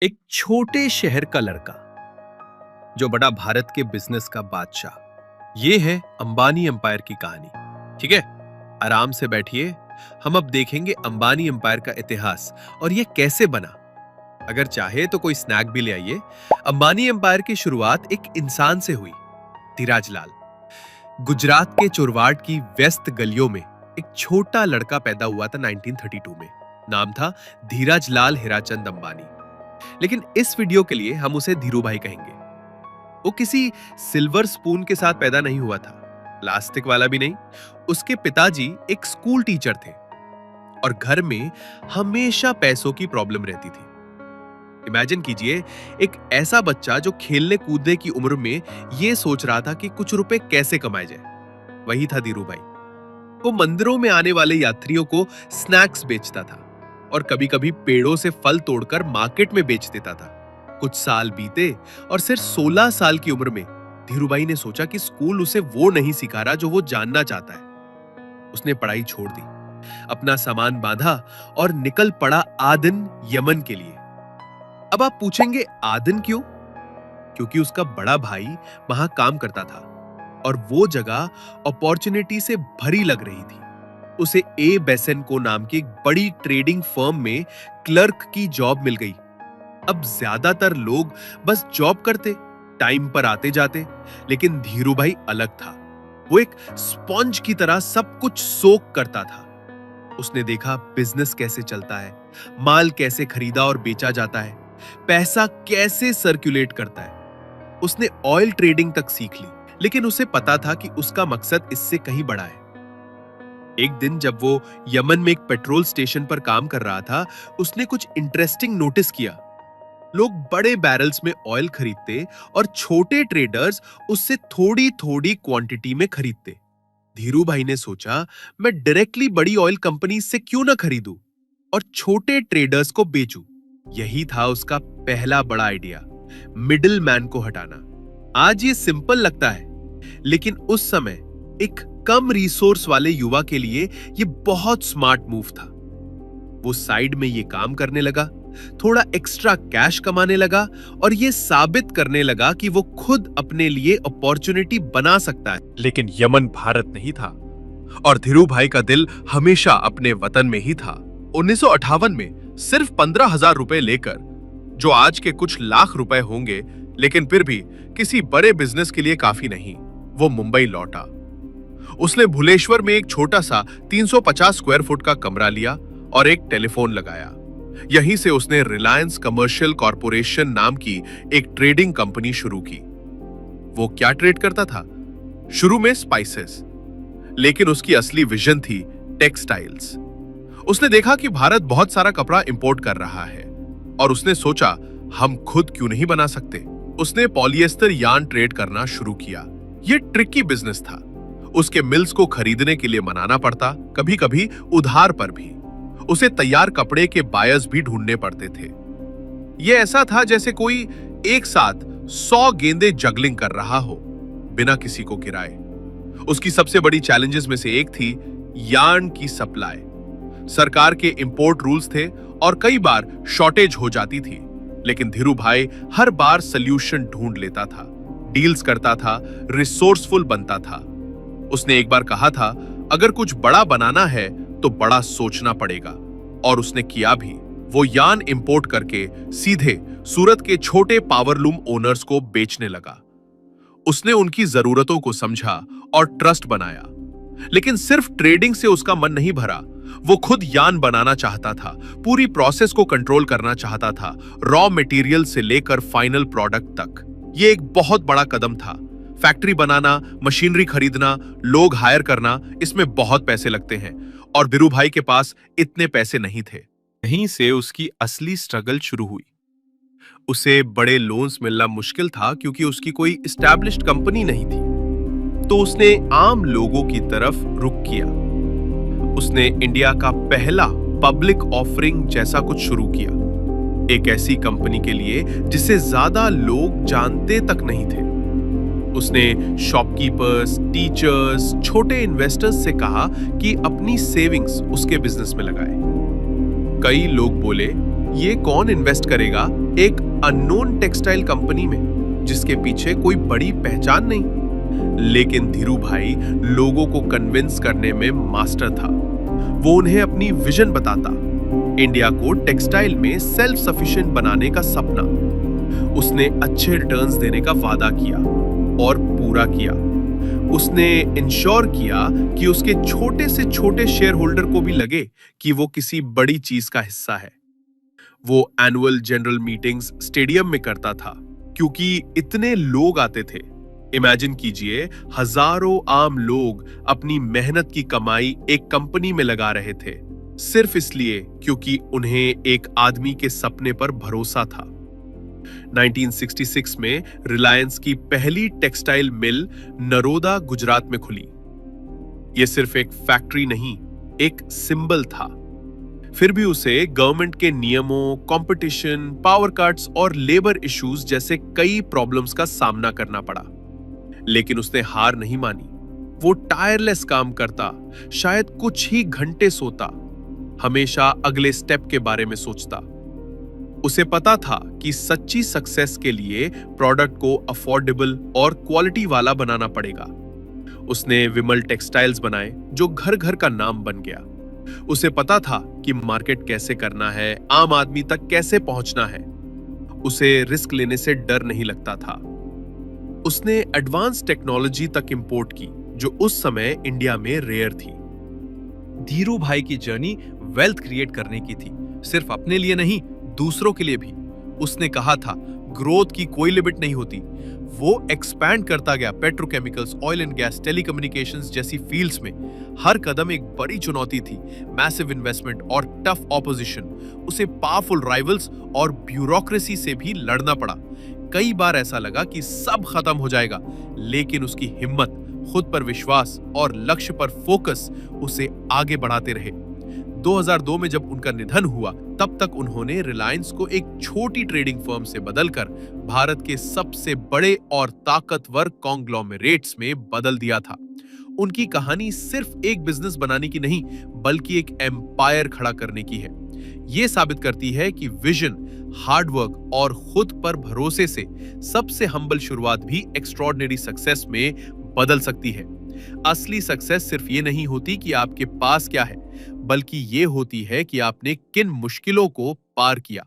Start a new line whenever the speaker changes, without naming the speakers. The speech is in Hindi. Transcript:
एक छोटे शहर का लड़का जो बड़ा भारत के बिजनेस का बादशाह। ये है अंबानी एम्पायर की कहानी। ठीक है, आराम से बैठिए। हम अब देखेंगे अंबानी एम्पायर का इतिहास और ये कैसे बना। अगर चाहे तो कोई स्नैक भी ले आइए। अंबानी एम्पायर की शुरुआत एक इंसान से हुई, धीराज लाल। गुजरात के चुरवाट की व्यस्त गलियों में एक छोटा लड़का पैदा हुआ था 1932 में। नाम था धीराज लाल हीराचंद अंबानी। लेकिन इस वीडियो के लिए हम उसे धीरू भाई कहेंगे। वो किसी सिल्वर स्पून के साथ पैदा नहीं हुआ था, प्लास्टिक वाला भी नहीं। उसके पिताजी एक स्कूल टीचर थे और घर में हमेशा पैसों की प्रॉब्लम रहती थी। इमेजिन कीजिए, एक ऐसा बच्चा जो खेलने कूदने की उम्र में ये सोच रहा था कि कुछ रुपए कैसे कमाए जाए। वही था धीरू भाई। वो मंदिरों में आने वाले यात्रियों को स्नैक्स बेचता था और कभी-कभी पेड़ों से फल तोड़कर मार्केट में बेच देता था। कुछ साल बीते और सिर्फ 16 साल की उम्र में धीरूभाई ने सोचा कि स्कूल उसे वो नहीं सिखा रहा जो वो जानना चाहता है। उसने पढ़ाई छोड़ दी, अपना सामान बांधा और निकल पड़ा आदन, यमन के लिए। अब आप पूछेंगे आदन क्यों? क्योंकि उसका बड़ा भाई वहां काम करता था और वो जगह अपॉर्चुनिटी से भरी लग रही थी। उसे ए बेसेनको नाम की एक बड़ी ट्रेडिंग फर्म में क्लर्क की जॉब मिल गई। अब ज्यादातर लोग बस जॉब करते, टाइम पर आते जाते, लेकिन धीरूभाई अलग था। वो एक स्पॉन्ज की तरह सब कुछ सोक करता था। उसने देखा बिजनेस कैसे चलता है, माल कैसे खरीदा और बेचा जाता है, पैसा कैसे सर्कुलेट करता है। उसने ऑयल ट्रेडिंग तक सीख ली, लेकिन उसे पता था कि उसका मकसद इससे कहीं बड़ा है। एक दिन जब वो यमन में एक पेट्रोल स्टेशन पर काम कर रहा था, उसने कुछ इंटरेस्टिंग नोटिस किया। लोग बड़े बैरल्स में ऑयल खरीदते और छोटे ट्रेडर्स उससे थोड़ी थोड़ी क्वांटिटी में खरीदते। धीरू भाई ने सोचा, मैं डायरेक्टली बड़ी ऑयल कंपनी से क्यों ना खरीदूं और छोटे ट्रेडर्स को बेचूं। यही था उसका पहला बड़ा आइडिया, मिडिल मैन को हटाना। आज ये सिंपल लगता है, लेकिन उस समय एक कम रिसोर्स वाले युवा के लिए ये बहुत स्मार्ट मूव था। वो साइड में ये काम करने लगा, थोड़ा एक्स्ट्रा कैश कमाने लगा और ये साबित करने लगा कि वो खुद अपने लिए अपॉर्चुनिटी बना सकता है। लेकिन यमन भारत नहीं था और धीरू भाई का दिल हमेशा अपने वतन में ही था। 1958 में सिर्फ 15,000 रुपए लेकर, जो आज के कुछ लाख रुपए होंगे, लेकिन फिर भी किसी बड़े बिजनेस के लिए काफी नहीं, वो मुंबई लौटा। उसने भुलेश्वर में एक छोटा सा 350 स्क्वायर फुट का कमरा लिया और एक टेलीफोन लगाया। यहीं से उसने रिलायंस कमर्शियल कॉरपोरेशन नाम की एक ट्रेडिंग कंपनी शुरू की। वो क्या ट्रेड करता था? शुरू में स्पाइसेस, लेकिन उसकी असली विजन थी टेक्सटाइल्स। उसने देखा कि भारत बहुत सारा कपड़ा इंपोर्ट कर रहा है और उसने सोचा, हम खुद क्यों नहीं बना सकते। उसने पॉलिएस्टर यार्न ट्रेड करना शुरू किया। ये ट्रिकी बिजनेस था। उसके मिल्स को खरीदने के लिए मनाना पड़ता, कभी कभी उधार पर भी। उसे तैयार कपड़े के बायर्स भी ढूंढने पड़ते थे। यह ऐसा था जैसे कोई एक साथ 100 गेंदे जगलिंग कर रहा हो, बिना किसी को किराए। उसकी सबसे बड़ी चैलेंजेस में से एक थी यार्न की सप्लाई। सरकार के इंपोर्ट रूल्स थे और कई बार शॉर्टेज हो जाती थी, लेकिन धीरू भाई हर बार सॉल्यूशन ढूंढ लेता था, डील्स करता था, रिसोर्सफुल बनता था। उसने एक बार कहा था, अगर कुछ बड़ा बनाना है तो बड़ा सोचना पड़ेगा, और उसने किया भी। वो यार्न इंपोर्ट करके सीधे सूरत के छोटे पावरलूम ओनर्स को बेचने लगा। उसने उनकी जरूरतों को समझा और ट्रस्ट बनाया। लेकिन सिर्फ ट्रेडिंग से उसका मन नहीं भरा। वो खुद यार्न बनाना चाहता था, पूरी प्रोसेस को कंट्रोल करना चाहता था, रॉ मटेरियल से लेकर फाइनल प्रोडक्ट तक। ये एक बहुत बड़ा कदम था। फैक्ट्री बनाना, मशीनरी खरीदना, लोग हायर करना, इसमें बहुत पैसे लगते हैं और धीरू भाई के पास इतने पैसे नहीं थे। यहीं से उसकी असली स्ट्रगल शुरू हुई। उसे बड़े लोन्स मिलना मुश्किल था क्योंकि उसकी कोई एस्टैब्लिश्ड कंपनी नहीं थी। तो उसने आम लोगों की तरफ रुख किया। उसने इंडिया का पहला पब्लिक ऑफरिंग जैसा कुछ शुरू किया, एक ऐसी कंपनी के लिए जिसे ज्यादा लोग जानते तक नहीं थे। उसने शॉपकीपर्स, टीचर्स, छोटे इन्वेस्टर्स से कहा कि अपनी सेविंग्स उसके बिजनेस में लगाए। कई लोग बोले, ये कौन इन्वेस्ट करेगा एक अननोन टेक्सटाइल कंपनी में जिसके पीछे कोई बड़ी पहचान नहीं? लेकिन धीरू भाई लोगों को कन्विंस करने में मास्टर था। वो उन्हें अपनी विजन बताता, इंडिया को टेक्सटाइल में सेल्फ सफिशिएंट बनाने का सपना। उसने अच्छे रिटर्न्स देने का वादा किया और पूरा किया। उसने इंश्योर किया कि उसके छोटे से छोटे शेयर होल्डर को भी लगे कि वो किसी बड़ी चीज का हिस्सा है। वो एनुअल जनरल मीटिंग्स स्टेडियम में करता था क्योंकि इतने लोग आते थे। इमेजिन कीजिए, हजारों आम लोग अपनी मेहनत की कमाई एक कंपनी में लगा रहे थे, सिर्फ इसलिए क्योंकि उन्हें एक आदमी के सपने पर भरोसा था। 1966 में रिलायंस की पहली टेक्सटाइल मिल नरोदा, गुजरात में खुली। यह सिर्फ एक फैक्ट्री नहीं, एक सिंबल था। फिर भी उसे गवर्नमेंट के नियमों, कंपटीशन, पावर कट्स और लेबर इश्यूज जैसे कई प्रॉब्लम्स का सामना करना पड़ा। लेकिन उसने हार नहीं मानी। वो टायरलेस काम करता, शायद कुछ ही घंटे सोता, हमेशा अगले स्टेप के बारे में सोचता। उसे पता था कि सच्ची सक्सेस के लिए प्रोडक्ट को अफोर्डेबल और क्वालिटी वाला बनाना पड़ेगा। उसने विमल टेक्सटाइल्स बनाए जो घर घर का नाम बन गया। उसे पता था कि मार्केट कैसे करना है, आम आदमी तक कैसे पहुंचना है। उसे रिस्क लेने से डर नहीं लगता था। उसने एडवांस टेक्नोलॉजी तक इंपोर्ट की जो उस समय इंडिया में रेयर थी।
धीरू भाई की जर्नी वेल्थ क्रिएट करने की थी, सिर्फ अपने लिए नहीं, दूसरों के लिए भी। उसने कहा था, ग्रोथ की कोई लिमिट नहीं होती। वो एक्सपैंड करता गया, petrochemicals, oil and gas, telecommunications जैसी फील्ड्स में। हर कदम एक बड़ी चुनौती थी, मैसिव इन्वेस्टमेंट और टफ ऑपोजिशन। उसे पावरफुल राइवल्स और ब्यूरोक्रेसी से भी लड़ना पड़ा। कई बार ऐसा लगा कि सब खत्म हो जाएगा, लेकिन उसकी हिम्मत, खुद पर विश्वास और लक्ष्य पर फोकस उसे आगे बढ़ाते रहे। 2002 में जब उनका निधन हुआ, तब तक उन्होंने रिलायंस को एक छोटी ट्रेडिंग फर्म से बदलकर भारत के सबसे बड़े और ताकतवर कॉन्ग्लोमरेट्स में बदल दिया था। उनकी कहानी सिर्फ एक बिजनेस बनाने की नहीं, बल्कि एक एम्पायर खड़ा करने की है। यह साबित करती है कि विजन, हार्डवर्क और खुद पर भरोसे से सबसे हम्बल शुरुआत भी एक्स्ट्रॉर्डिनरी सक्सेस में बदल सकती है। असली सक्सेस सिर्फ ये नहीं होती कि आपके पास क्या है, बल्कि ये होती है कि आपने किन मुश्किलों को पार किया।